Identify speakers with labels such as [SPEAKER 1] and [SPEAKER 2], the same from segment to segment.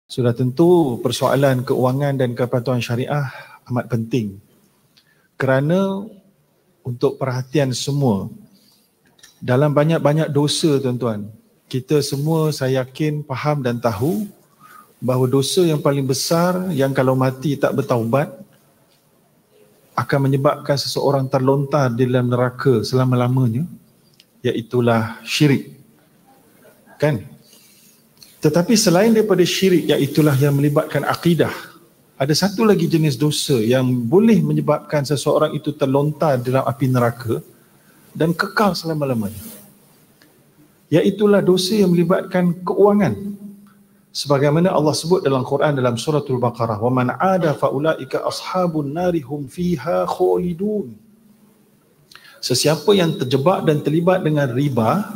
[SPEAKER 1] Sudah tentu persoalan keuangan dan kepatuhan syariah amat penting. Kerana untuk perhatian semua, dalam banyak-banyak dosa tuan-tuan, kita semua saya yakin faham dan tahu bahawa dosa yang paling besar yang kalau mati tak bertaubat akan menyebabkan seseorang terlontar di dalam neraka selama-lamanya, iaitulah syirik. Kan? Tetapi selain daripada syirik, iaitulah yang melibatkan akidah, ada satu lagi jenis dosa yang boleh menyebabkan seseorang itu terlontar dalam api neraka dan kekal selama-lamanya. Iaitulah dosa yang melibatkan keuangan. Sebagaimana Allah sebut dalam Quran dalam suratul Baqarah, "Wa man 'ada fa ulaika ashabun nari hum fiha khalidun." Sesiapa yang terjebak dan terlibat dengan riba,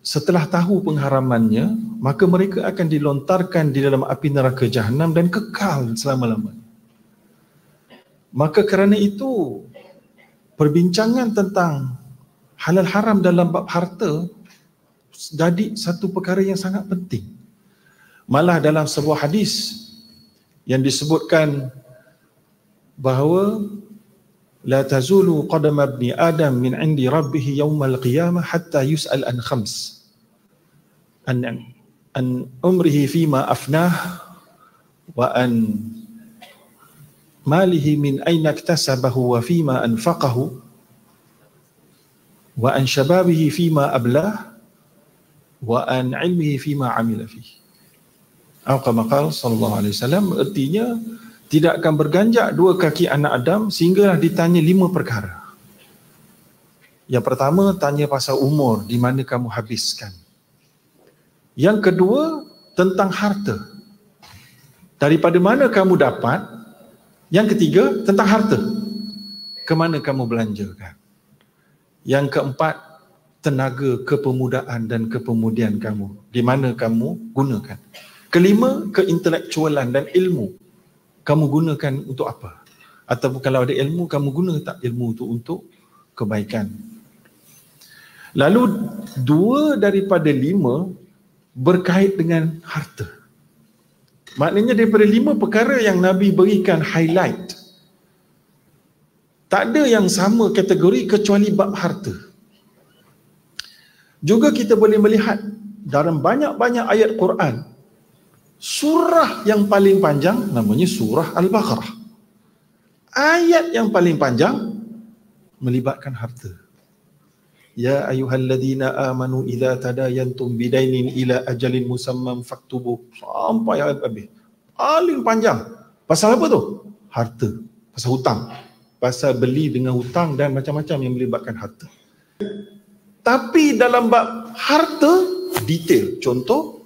[SPEAKER 1] setelah tahu pengharamannya, maka mereka akan dilontarkan di dalam api neraka Jahannam dan kekal selama-lamanya. Maka kerana itu, perbincangan tentang halal haram dalam bab harta jadi satu perkara yang sangat penting. Malah dalam sebuah hadis yang disebutkan bahawa la tazulu qadama ibni Adam min 'indi rabbih yaumal qiyamah hatta yus'al an khams. An umrihi fima afnah wa an malihi min aina iktasabahu wa fima anfaqahu wa an shababihi fima ablah wa an ilmihi fima amila fihi. Atau kama qala sallallahu alaihi wasallam, artinya tidak akan berganjak dua kaki anak Adam sehinggalah ditanya 5 perkara. Yang pertama, tanya pasal umur, di mana kamu habiskan. Yang kedua, tentang harta. Daripada mana kamu dapat. Yang ketiga, tentang harta. Ke mana kamu belanjakan. Yang keempat, tenaga, kepemudaan dan kepemudian kamu. Di mana kamu gunakan. Kelima, keintelektualan dan ilmu. Kamu gunakan untuk apa? Ataupun kalau ada ilmu, kamu guna tak ilmu itu untuk kebaikan. Lalu 2 daripada 5 berkait dengan harta. Maknanya daripada 5 perkara yang Nabi berikan highlight, tak ada yang sama kategori kecuali bab harta. Juga kita boleh melihat dalam banyak-banyak ayat Quran, surah yang paling panjang namanya surah Al-Baqarah. Ayat yang paling panjang melibatkan harta. Ya ayyuhalladzina amanu idza tadayantum bidainin ila ajalin musamman faktubu, sampai habis. Paling panjang. Pasal apa tu? Harta. Pasal hutang. Pasal beli dengan hutang dan macam-macam yang melibatkan harta. Tapi dalam bab harta detail. Contoh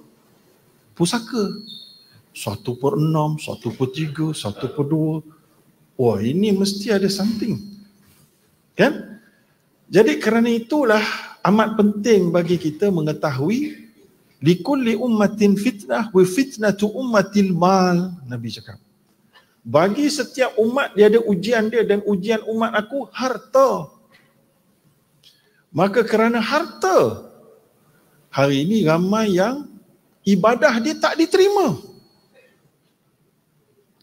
[SPEAKER 1] pusaka. 1/6, 1/3, 1/2. Wah, ini mesti ada something. Kan? Jadi kerana itulah amat penting bagi kita mengetahui likulli ummatin fitnah wa fitnatu ummatil mal. Nabi cakap, bagi setiap umat dia ada ujian dia, dan ujian umat aku harta. Maka kerana harta, hari ini ramai yang ibadah dia tak diterima.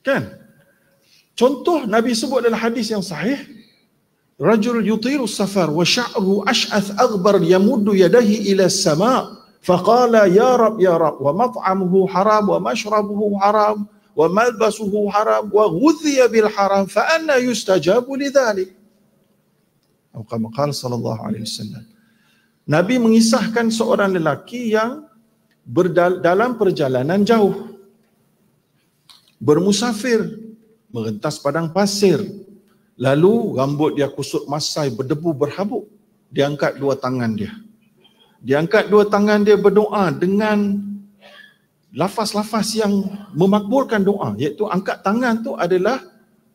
[SPEAKER 1] Kan? Contoh Nabi sebut dalam hadis yang sahih, rajul yutiru safar wa sya'ruhu ash'ath aghbar yamuddu yadahi ila as-sama' faqala ya rab wa mat'amuhu haram wa mashrabuhu haram wa malbasuhu haram wa ghudhiya bil haram fa anna yustajabu lidzalik. Atau kama qala sallallahu alaihi wasallam. Nabi mengisahkan seorang lelaki yang dalam perjalanan jauh, bermusafir, merentas padang pasir. Lalu rambut dia kusut masai, berdebu, berhabuk. Dia angkat 2 tangan dia. Dia angkat 2 tangan dia berdoa dengan lafaz-lafaz yang memakbulkan doa. Iaitu angkat tangan tu adalah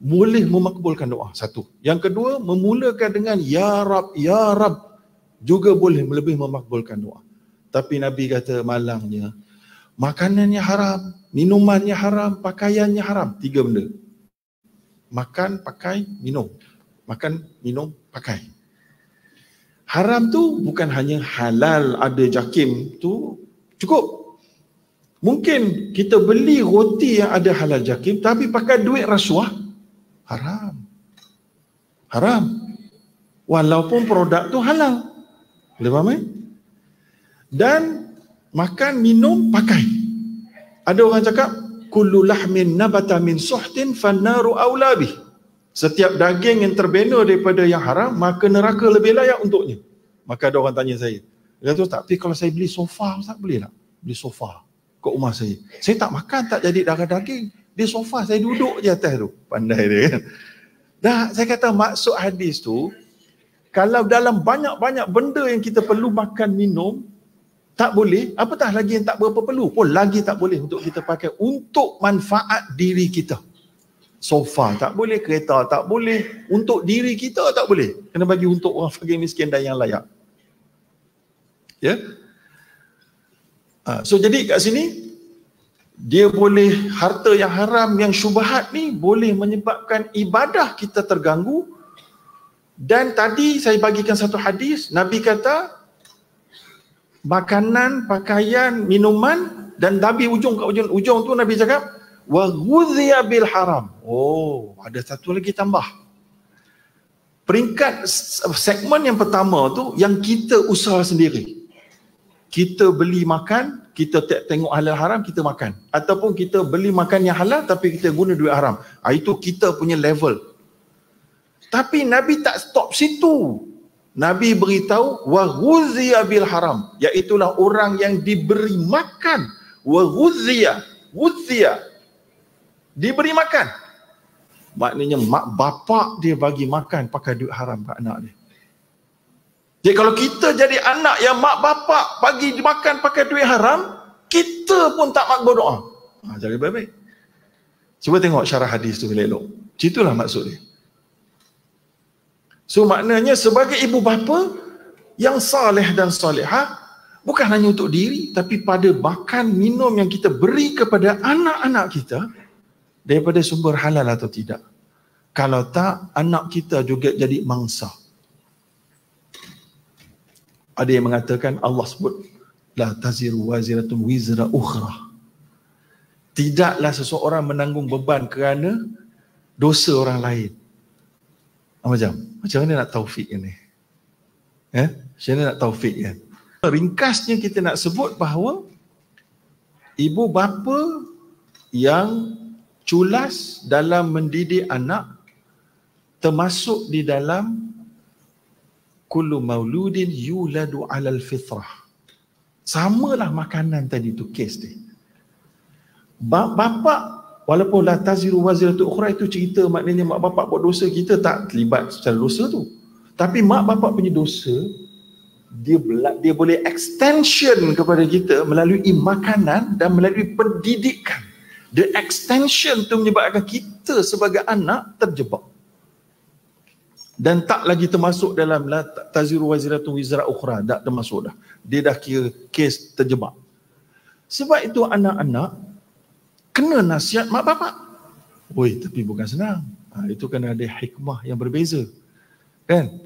[SPEAKER 1] boleh memakbulkan doa. Satu. Yang kedua, memulakan dengan Ya Rab, Ya Rab. Juga boleh lebih memakbulkan doa. Tapi Nabi kata malangnya, makanannya haram, minumannya haram, pakaiannya haram. 3 benda. Makan, pakai, minum. Makan, minum, pakai. Haram tu bukan hanya halal ada jakim tu cukup. Mungkin kita beli roti yang ada halal jakim tapi pakai duit rasuah, haram. Haram. Walaupun produk tu halal. Boleh faham eh? Dan makan, minum, pakai. Ada orang cakap kullu lahmin nabata min suhtin fannaru aula bih. Setiap daging yang terbina daripada yang haram, maka neraka lebih layak untuknya. Maka ada orang tanya saya, dia kata, tapi kalau saya beli sofa, tak boleh tak? Beli sofa kat rumah saya. Saya tak makan, tak jadi darah daging. Dia sofa, saya duduk je atas tu. Pandai dia kan. Dah, saya kata maksud hadis tu, kalau dalam banyak-banyak benda yang kita perlu makan, minum, tak boleh, apatah lagi yang tak berapa perlu pun lagi tak boleh untuk kita pakai untuk manfaat diri kita. Sofa tak boleh, kereta tak boleh, untuk diri kita tak boleh. Kena bagi untuk orang fakir miskin dan yang layak. Ya. So jadi kat sini dia boleh, harta yang haram, yang syubhat ni boleh menyebabkan ibadah kita terganggu. Dan tadi saya bagikan satu hadis, Nabi kata makanan, pakaian, minuman, dan Nabi ujung tu Nabi cakap wa ghudhiya bil haram. Oh, ada satu lagi tambah. Peringkat segmen yang pertama tu yang kita usaha sendiri. Kita beli makan, kita tengok halal haram, kita makan. Ataupun kita beli makan yang halal tapi kita guna duit haram. Itu kita punya level. Tapi Nabi tak stop situ. Nabi beritahu wa ghudhiya bil haram, iaitulah orang yang diberi makan. Wa ghudhiya diberi makan. Maknanya mak bapak dia bagi makan pakai duit haram kat anak dia. Jadi kalau kita jadi anak yang mak bapak bagi makan pakai duit haram, kita pun tak makbul doa. Jadi baik-baik. Cuba tengok syarah hadis tu elok. Itulah maksud dia. So maknanya sebagai ibu bapa yang saleh dan salihah, bukan hanya untuk diri, tapi pada makan, minum yang kita beri kepada anak-anak kita, daripada sumber halal atau tidak. Kalau tak, anak kita juga jadi mangsa. Ada yang mengatakan, Allah sebut, la taziru waziratun wizra ukhra. Tidaklah seseorang menanggung beban kerana dosa orang lain. Macam mana nak taufik ini? Macam mana nak taufik kan? Ringkasnya kita nak sebut bahawa ibu bapa yang culas dalam mendidik anak termasuk di dalam kullu mauludin yuladu alal fitrah. Samalah makanan tadi tu kes dia. Bapa walaupun la taziru waziratu ukhra itu cerita maknanya mak bapak buat dosa, kita tak terlibat secara dosa tu. Tapi mak bapak punya dosa dia boleh extension kepada kita melalui makanan dan melalui pendidikan. The extension tu menyebabkan kita sebagai anak terjebak. Dan tak lagi termasuk dalam la taziru waziratu wizra ukhra, tak termasuk dah. Dia dah kira kes terjebak. Sebab itu anak-anak kena nasihat mak bapak. Oi, tapi bukan senang. Itu kena ada hikmah yang berbeza. Kan?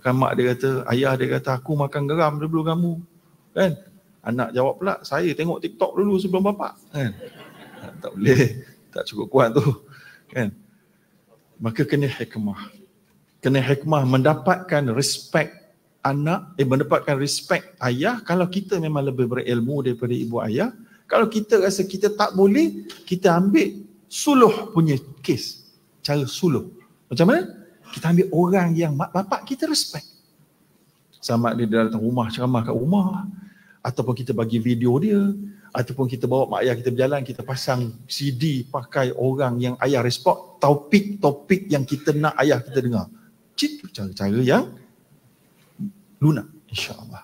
[SPEAKER 1] Kan mak dia kata, ayah dia kata aku makan garam dulu kamu. Kan? Anak jawab pula, saya tengok TikTok dulu sebelum bapak. Kan? Tak boleh. Tak cukup kuat tu. Kan? Maka kena hikmah. Kena hikmah mendapatkan respect anak, mendapatkan respect ayah. Kalau kita memang lebih berilmu daripada ibu ayah, kalau kita rasa kita tak boleh, kita ambil suluh punya kes. Cara suluh. Macam mana? Kita ambil orang yang mak bapak kita respect. Sama dia datang rumah, ceramah kat rumah, ataupun kita bagi video dia, ataupun kita bawa mak ayah kita berjalan, kita pasang CD pakai orang yang ayah respect, topik-topik yang kita nak ayah kita dengar. Itu cara-cara yang lunak, insya-Allah.